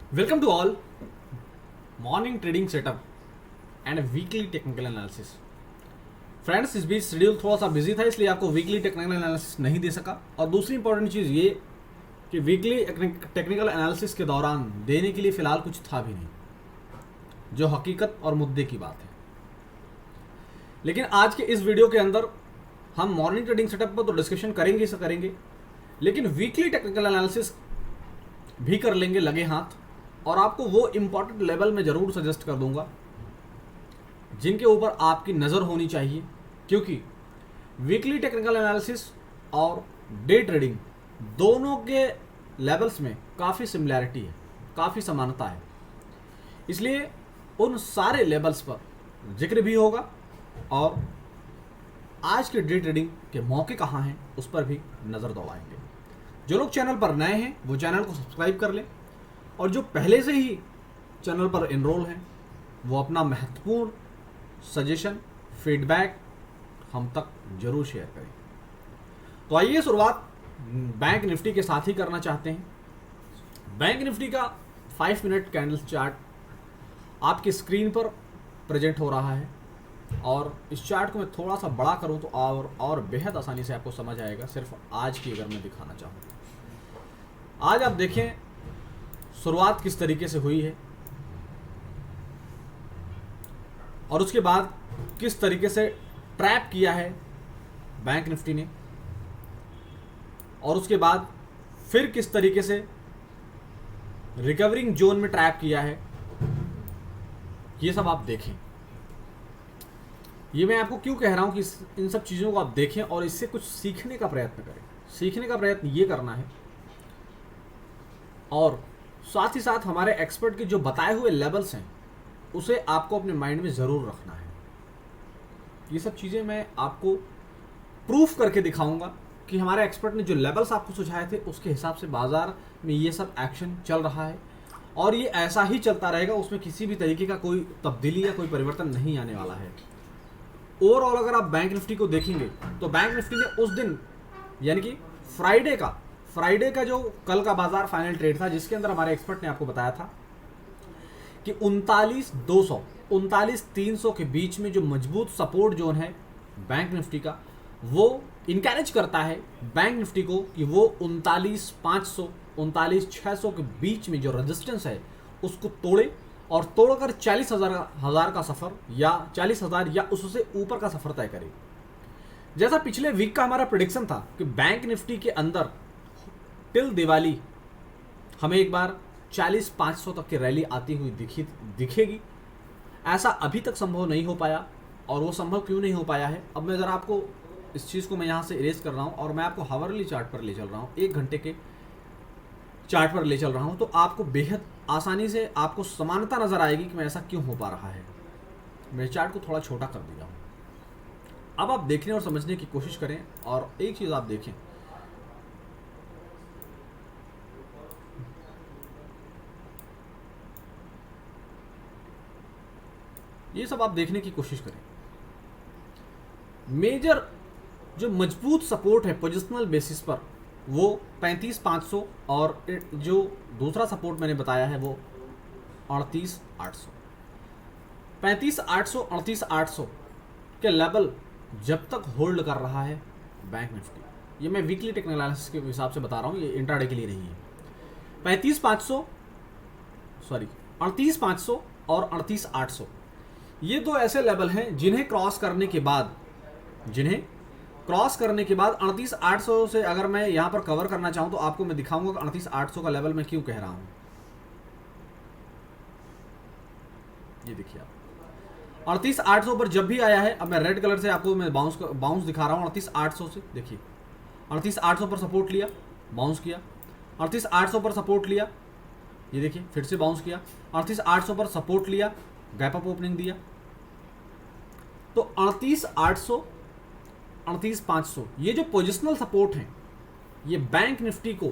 Welcome to all morning trading setup and weekly technical analysis. Friends, इस बीच schedule थोड़ा सा बिजी था, इसलिए आपको वीकली टेक्निकल एनालिसिस नहीं दे सका। और दूसरी इंपॉर्टेंट चीज़ ये कि वीकली टेक्निकल एनालिसिस के दौरान देने के लिए फ़िलहाल कुछ था भी नहीं, जो हकीकत और मुद्दे की बात है। लेकिन आज के इस वीडियो के अंदर हम मॉर्निंग ट्रेडिंग सेटअप पर तो डिस्कशन करेंगे से करेंगे, लेकिन वीकली टेक्निकल एनालिसिस भी कर लेंगे लगे हाथ। और आपको वो इम्पॉर्टेंट लेवल में ज़रूर सजेस्ट कर दूंगा जिनके ऊपर आपकी नज़र होनी चाहिए, क्योंकि वीकली टेक्निकल एनालिसिस और डे ट्रेडिंग दोनों के लेवल्स में काफ़ी सिमिलैरिटी है, काफ़ी समानता है। इसलिए उन सारे लेवल्स पर जिक्र भी होगा और आज के डे ट्रेडिंग के मौके कहाँ हैं उस पर भी नज़र दौड़ाएंगे। जो लोग चैनल पर नए हैं वो चैनल को सब्सक्राइब कर लें, और जो पहले से ही चैनल पर एनरोल हैं वो अपना महत्वपूर्ण सजेशन, फीडबैक हम तक जरूर शेयर करें। तो आइए शुरुआत बैंक निफ्टी के साथ ही करना चाहते हैं। बैंक निफ्टी का 5 मिनट कैंडल चार्ट आपकी स्क्रीन पर प्रेजेंट हो रहा है, और इस चार्ट को मैं थोड़ा सा बड़ा करूं तो और बेहद आसानी से आपको समझ आएगा। सिर्फ आज की अगर मैं दिखाना चाहूँ, आज आप देखें शुरुआत किस तरीके से हुई है और उसके बाद किस तरीके से ट्रैप किया है बैंक निफ्टी ने, और उसके बाद फिर किस तरीके से रिकवरिंग जोन में ट्रैप किया है, ये सब आप देखें। ये मैं आपको क्यों कह रहा हूं कि इन सब चीज़ों को आप देखें और इससे कुछ सीखने का प्रयत्न करें। सीखने का प्रयत्न ये करना है, और साथ ही साथ हमारे एक्सपर्ट के जो बताए हुए लेवल्स हैं उसे आपको अपने माइंड में ज़रूर रखना है। ये सब चीज़ें मैं आपको प्रूफ करके दिखाऊंगा कि हमारे एक्सपर्ट ने जो लेवल्स आपको सुझाए थे उसके हिसाब से बाज़ार में ये सब एक्शन चल रहा है, और ये ऐसा ही चलता रहेगा। उसमें किसी भी तरीके का कोई तब्दीली या कोई परिवर्तन नहीं आने वाला है। ओवरऑल अगर आप बैंक निफ्टी को देखेंगे तो बैंक निफ्टी ने उस दिन यानी कि फ्राइडे का जो कल का बाजार फाइनल ट्रेड था, जिसके अंदर हमारे एक्सपर्ट ने आपको बताया था कि 39,200 39,300 के बीच में जो मजबूत सपोर्ट जोन है बैंक निफ्टी का, वो इनकरेज करता है बैंक निफ्टी को कि वो 39,500 39,600 के बीच में जो रेजिस्टेंस है उसको तोड़े, और तोड़कर 40,000 का सफ़र या 40,000 या उससे ऊपर का सफ़र तय करे। जैसा पिछले वीक का हमारा प्रेडिक्शन था कि बैंक निफ्टी के अंदर टिल दिवाली हमें एक बार 40,500 तक की रैली आती हुई दिखेगी। ऐसा अभी तक संभव नहीं हो पाया, और वो संभव क्यों नहीं हो पाया है, अब मैं ज़रा आपको इस चीज़ को मैं यहाँ से इरेज कर रहा हूँ और मैं आपको हावरली चार्ट पर ले चल रहा हूँ, 1 घंटे के चार्ट पर ले चल रहा हूँ। तो आपको बेहद आसानी से आपको समानता नज़र आएगी कि मैं ऐसा क्यों हो पा रहा है। मैं चार्ट को थोड़ा छोटा कर दिया हूँ। अब आप देखने और समझने की कोशिश करें, और एक चीज़ आप देखें, ये सब आप देखने की कोशिश करें। मेजर जो मजबूत सपोर्ट है पोजिशनल बेसिस पर वो 35,500, और जो दूसरा सपोर्ट मैंने बताया है वो 38,800। 35,800 38,800 के लेवल जब तक होल्ड कर रहा है बैंक निफ्टी, ये मैं वीकली टेक्निकल एनालिसिस के हिसाब से बता रहा हूँ, ये इंट्राडे के लिए नहीं है। 38,500 और 38,800 ये दो ऐसे लेवल हैं जिन्हें क्रॉस करने के बाद 38,800 से अगर मैं यहाँ पर कवर करना चाहूँ तो आपको मैं दिखाऊंगा कि 38,800 का लेवल मैं क्यों कह रहा हूँ। ये देखिए आप 38,800 पर जब भी आया है, अब मैं रेड कलर से आपको मैं बाउंस दिखा रहा हूँ 38,800 से। देखिए 38,800 पर सपोर्ट लिया, बाउंस किया, 38,800 पर सपोर्ट लिया, ये देखिए फिर से बाउंस किया, 38,800 पर सपोर्ट लिया, गैप अप ओपनिंग दिया। तो 38,800 38,500 ये जो पोजिशनल सपोर्ट हैं ये बैंक निफ्टी को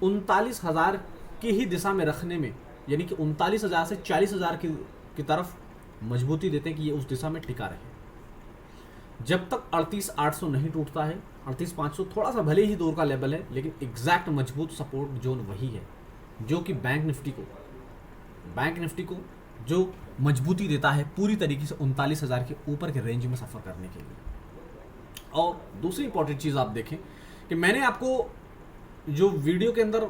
39,000 की ही दिशा में रखने में, यानी कि 39,000 से 40,000 की तरफ मजबूती देते हैं कि ये उस दिशा में टिका रहे। जब तक 38,800 नहीं टूटता है, 38,500 थोड़ा सा भले ही दूर का लेवल है, लेकिन एग्जैक्ट मजबूत सपोर्ट जोन वही है। जो कि बैंक निफ्टी को जो मजबूती देता है पूरी तरीके से 39,000 के ऊपर के रेंज में सफ़र करने के लिए। और दूसरी इंपॉर्टेंट चीज़ आप देखें कि मैंने आपको जो वीडियो के अंदर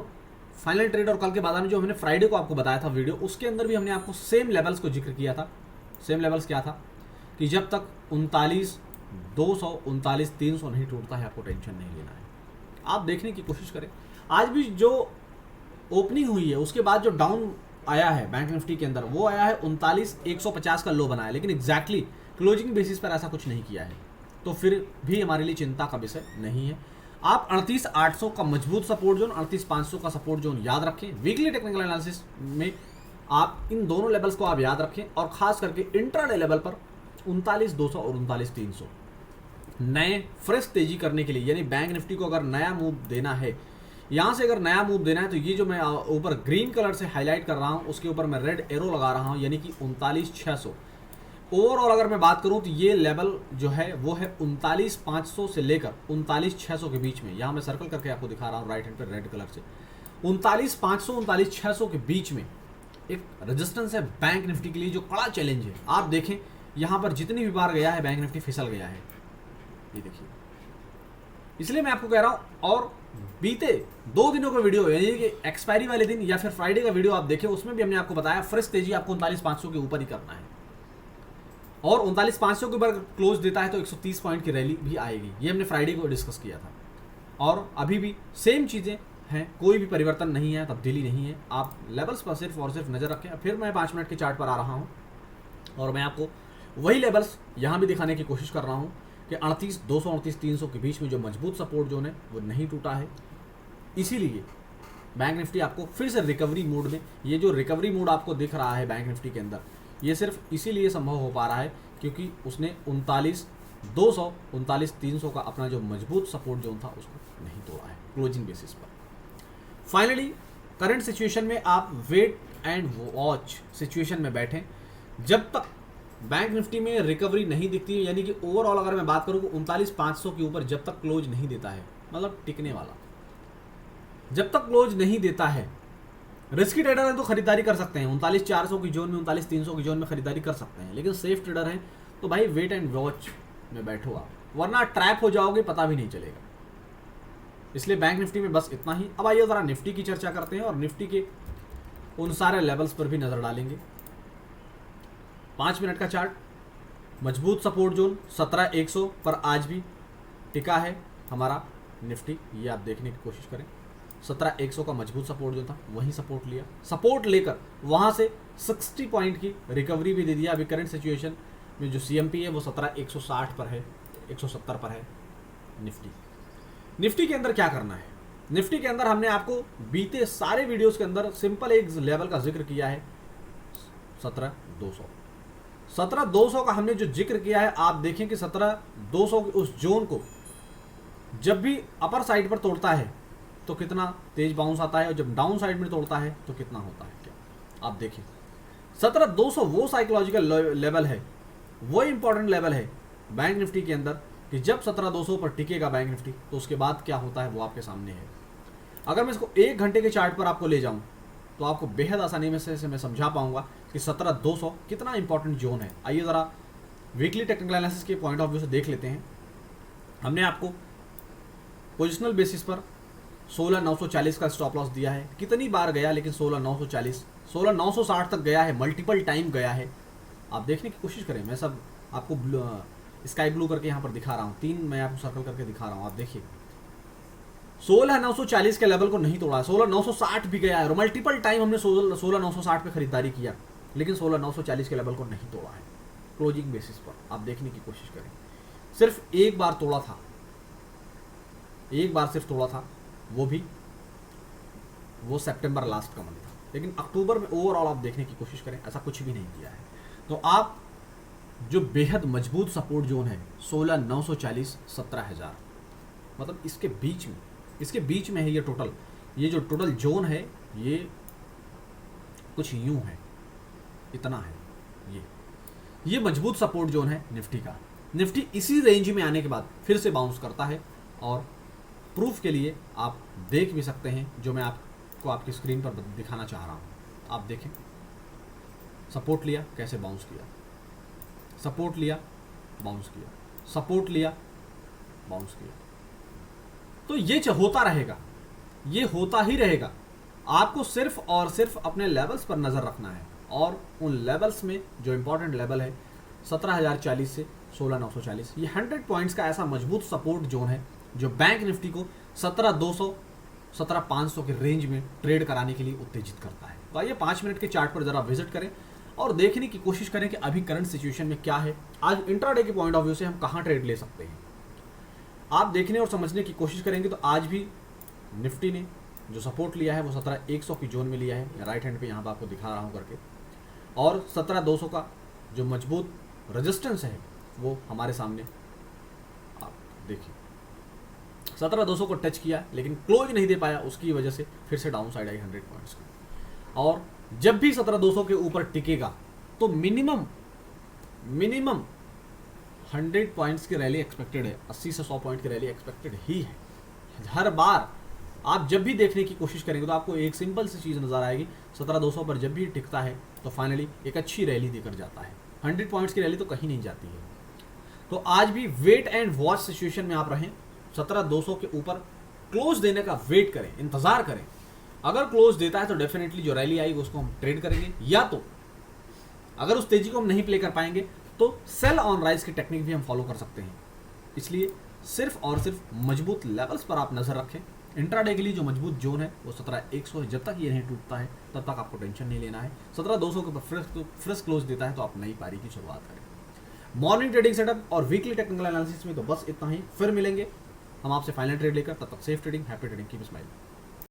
फाइनल ट्रेड और कल के बाजार में जो हमने फ्राइडे को आपको बताया था वीडियो, उसके अंदर भी हमने आपको सेम लेवल्स को जिक्र किया था। सेम लेवल्स क्या था कि जब तक 39,200 39,300 नहीं टूटता है आपको टेंशन नहीं लेना है। आप देखने की कोशिश करें, आज भी जो ओपनिंग हुई है उसके बाद जो डाउन आया है बैंक निफ्टी के अंदर वो आया है 39,150 का लो बनाया, लेकिन एग्जैक्टली क्लोजिंग बेसिस पर ऐसा कुछ नहीं किया है, तो फिर भी हमारे लिए चिंता का विषय नहीं है। आप 38,800 का मजबूत सपोर्ट जोन, 38,500 का सपोर्ट जोन याद रखें। वीकली टेक्निकल एनालिसिस में आप इन दोनों लेवल्स को आप याद रखें और खास करके इंट्राडे लेवल पर 39,200 और 39,300 नए फ्रेश तेजी करने के लिए, यानी बैंक निफ्टी को अगर नया मूव देना है, यहाँ से अगर नया मूव देना है तो ये जो मैं ऊपर ग्रीन कलर से हाईलाइट कर रहा हूँ उसके ऊपर मैं रेड एरो लगा रहा हूँ, यानी कि 39,600। ओवरऑल अगर मैं बात करूं तो ये लेवल जो है वो है 39,500 से लेकर 39,600 के बीच में। यहाँ मैं सर्कल करके आपको दिखा रहा हूँ राइट हैंड पे रेड कलर से। 39,500 39,600 के बीच में एक रेजिस्टेंस है बैंक निफ्टी के लिए, जो कड़ा चैलेंज है। आप देखें यहाँ पर जितनी भी बार गया है बैंक निफ्टी फिसल गया है, ये देखिए। इसलिए मैं आपको कह रहा हूँ, और बीते 2 दिनों का वीडियो यानी कि एक्सपायरी वाले दिन या फिर फ्राइडे का वीडियो आप देखें, उसमें भी हमने आपको बताया फ्रेश तेजी आपको 39,500 के ऊपर ही करना है, और 39,500 के ऊपर क्लोज देता है तो 130 पॉइंट की रैली भी आएगी। ये हमने फ्राइडे को डिस्कस किया था, और अभी भी सेम चीज़ें हैं, कोई भी परिवर्तन नहीं है, तब्दीली नहीं है। आप लेवल्स पर सिर्फ और सिर्फ नज़र रखें। फिर मैं 5 मिनट के चार्ट पर आ रहा हूँ और मैं आपको वही लेवल्स यहाँ भी दिखाने की कोशिश कर रहा हूँ कि 38,200 39,300 के बीच में जो मजबूत सपोर्ट जोन है वो नहीं टूटा है। इसीलिए बैंक निफ्टी आपको फिर से रिकवरी मोड में, ये जो रिकवरी मोड आपको दिख रहा है बैंक निफ्टी के अंदर, ये सिर्फ इसीलिए संभव हो पा रहा है क्योंकि उसने 39,200 39,300 का अपना जो मजबूत सपोर्ट जोन था उसको नहीं तोड़ा है क्लोजिंग बेसिस पर। फाइनली करंट सिचुएशन में आप वेट एंड वॉच सिचुएशन में बैठें जब तक बैंक निफ्टी में रिकवरी नहीं दिखती है, यानी कि ओवरऑल अगर मैं बात करूँ 39,500 के ऊपर जब तक क्लोज नहीं देता है, मतलब टिकने वाला, जब तक क्लोज नहीं देता है, रिस्की ट्रेडर हैं तो खरीदारी कर सकते हैं 39,400 की जोन में 39,300 की जोन में खरीदारी कर सकते हैं, लेकिन सेफ ट्रेडर हैं तो भाई वेट एंड वॉच में बैठो आप, वरना ट्रैप हो जाओगे, पता भी नहीं चलेगा। इसलिए बैंक निफ्टी में बस इतना ही। अब आइए ज़रा निफ्टी की चर्चा करते हैं और निफ्टी के उन सारे लेवल्स पर भी नज़र डालेंगे। 5 मिनट का चार्ट, मजबूत सपोर्ट जोन 17,100 पर आज भी टिका है हमारा निफ्टी, ये आप देखने की कोशिश करें। 17,100 का मजबूत सपोर्ट जो था वहीं सपोर्ट लिया, सपोर्ट लेकर वहां से 60 पॉइंट की रिकवरी भी दे दिया। अभी करंट सिचुएशन में जो CMP है वो 17,160 पर है, 170 पर है। निफ्टी के अंदर क्या करना है, निफ्टी के अंदर हमने आपको बीते सारे वीडियोस के अंदर सिंपल एक लेवल का जिक्र किया है 17,200। 17,200 का हमने जो जिक्र किया है, आप देखें कि 17,200 के उस जोन को जब भी अपर साइड पर तोड़ता है तो कितना तेज बाउंस आता है, और जब डाउन साइड में तोड़ता है तो कितना होता है, क्या आप देखें। 17,200 वो साइकोलॉजिकल लेवल है, वो इंपॉर्टेंट लेवल है बैंक निफ्टी के अंदर कि जब 17,200 पर टिकेगा बैंक निफ्टी तो उसके बाद क्या होता है वो आपके सामने है। अगर मैं इसको 1 घंटे के चार्ट पर आपको ले जाऊं तो आपको बेहद आसानी में से मैं समझा पाऊंगा कि 17,200 कितना इंपॉर्टेंट जोन है। आइए ज़रा वीकली टेक्निकल एनालिसिस के पॉइंट ऑफ व्यू से देख लेते हैं। हमने आपको पोजिशनल बेसिस पर 16,940 का स्टॉप लॉस दिया है, कितनी बार गया, लेकिन 16,940 16,960 तक गया है, मल्टीपल टाइम गया है। आप देखने की कोशिश करें, मैं सब आपको स्काई ब्लू करके यहाँ पर दिखा रहा हूँ, 3 मैं आपको सर्कल करके दिखा रहा हूँ। आप देखिए 16,940 के लेवल को नहीं तोड़ा, 16,960 भी गया है और मल्टीपल टाइम हमने 16,960 पे खरीदारी किया, लेकिन 16,940 के लेवल को नहीं तोड़ा है क्लोजिंग बेसिस पर। आप देखने की कोशिश करें, सिर्फ एक बार तोड़ा था, एक बार सिर्फ तोड़ा था, वो सितंबर लास्ट का मंथ था, लेकिन अक्टूबर में ओवरऑल आप देखने की कोशिश करें ऐसा कुछ भी नहीं किया है। तो आप जो बेहद मजबूत सपोर्ट जोन है 16,940 17,000, मतलब इसके बीच में है ये टोटल, ये जो टोटल जोन है ये कुछ यूं है, इतना है। ये मजबूत सपोर्ट जोन है निफ्टी का। निफ्टी इसी रेंज में आने के बाद फिर से बाउंस करता है, और प्रूफ के लिए आप देख भी सकते हैं जो मैं आप को आपकी स्क्रीन पर दिखाना चाह रहा हूँ। आप देखें, सपोर्ट लिया, कैसे बाउंस किया, सपोर्ट लिया, बाउंस किया, सपोर्ट लिया, बाउंस किया। तो ये होता रहेगा, ये होता ही रहेगा। आपको सिर्फ और सिर्फ अपने लेवल्स पर नज़र रखना है, और उन लेवल्स में जो इंपॉर्टेंट लेवल है 17,040 से 16,940, ये 100 पॉइंट्स का ऐसा मजबूत सपोर्ट जोन है जो बैंक निफ्टी को 17,200 17,500 के रेंज में ट्रेड कराने के लिए उत्तेजित करता है। तो आइए 5 मिनट के चार्ट पर जरा विजिट करें और देखने की कोशिश करें कि अभी करंट सिचुएशन में क्या है, आज इंट्राडे के पॉइंट ऑफ व्यू से हम कहाँ ट्रेड ले सकते हैं। आप देखने और समझने की कोशिश करेंगे तो आज भी निफ्टी ने जो सपोर्ट लिया है वो 17,100 की जोन में लिया है, राइट हैंड पे यहाँ पर आपको दिखा रहा हूँ करके, और 17,200 का जो मजबूत रेजिस्टेंस है वो हमारे सामने आप देखिए 17,200 को टच किया लेकिन क्लोज नहीं दे पाया, उसकी वजह से फिर से डाउन साइड आई 100 पॉइंट्स की। और जब भी 17,200 के ऊपर टिकेगा तो मिनिमम 100 पॉइंट्स की रैली एक्सपेक्टेड है, 80 से 100 पॉइंट की रैली एक्सपेक्टेड ही है। हर बार आप जब भी देखने की कोशिश करेंगे तो आपको एक सिंपल सी चीज़ नज़र आएगी, 17,200 पर जब भी टिकता है तो फाइनली एक अच्छी रैली देकर जाता है। 100 पॉइंट्स की रैली तो कहीं नहीं जाती है। तो आज भी वेट एंड वॉच सिचुएशन में आप रहें, 17,200 के ऊपर क्लोज देने का वेट करें, इंतज़ार करें। अगर क्लोज देता है तो डेफिनेटली जो रैली आएगी उसको हम ट्रेड करेंगे, या तो अगर उस तेजी को हम नहीं प्ले कर पाएंगे तो सेल ऑन राइज की टेक्निक भी हम फॉलो कर सकते हैं। इसलिए सिर्फ और सिर्फ मजबूत लेवल्स पर आप नज़र रखें। इंट्राडे के लिए जो मजबूत जोन है वो 17,100 है, जब तक ये नहीं टूटता है तब तक आपको टेंशन नहीं लेना है। 17,200 के ऊपर फ्रेश क्लोज देता है तो आप नई पारी की शुरुआत करें। मॉर्निंग ट्रेडिंग सेटअप और वीकली टेक्निकल एनालिसिस में तो बस इतना ही, फिर मिलेंगे हम आपसे फाइनल ट्रेड लेकर। तब तक safe trading, happy trading, keep smiling.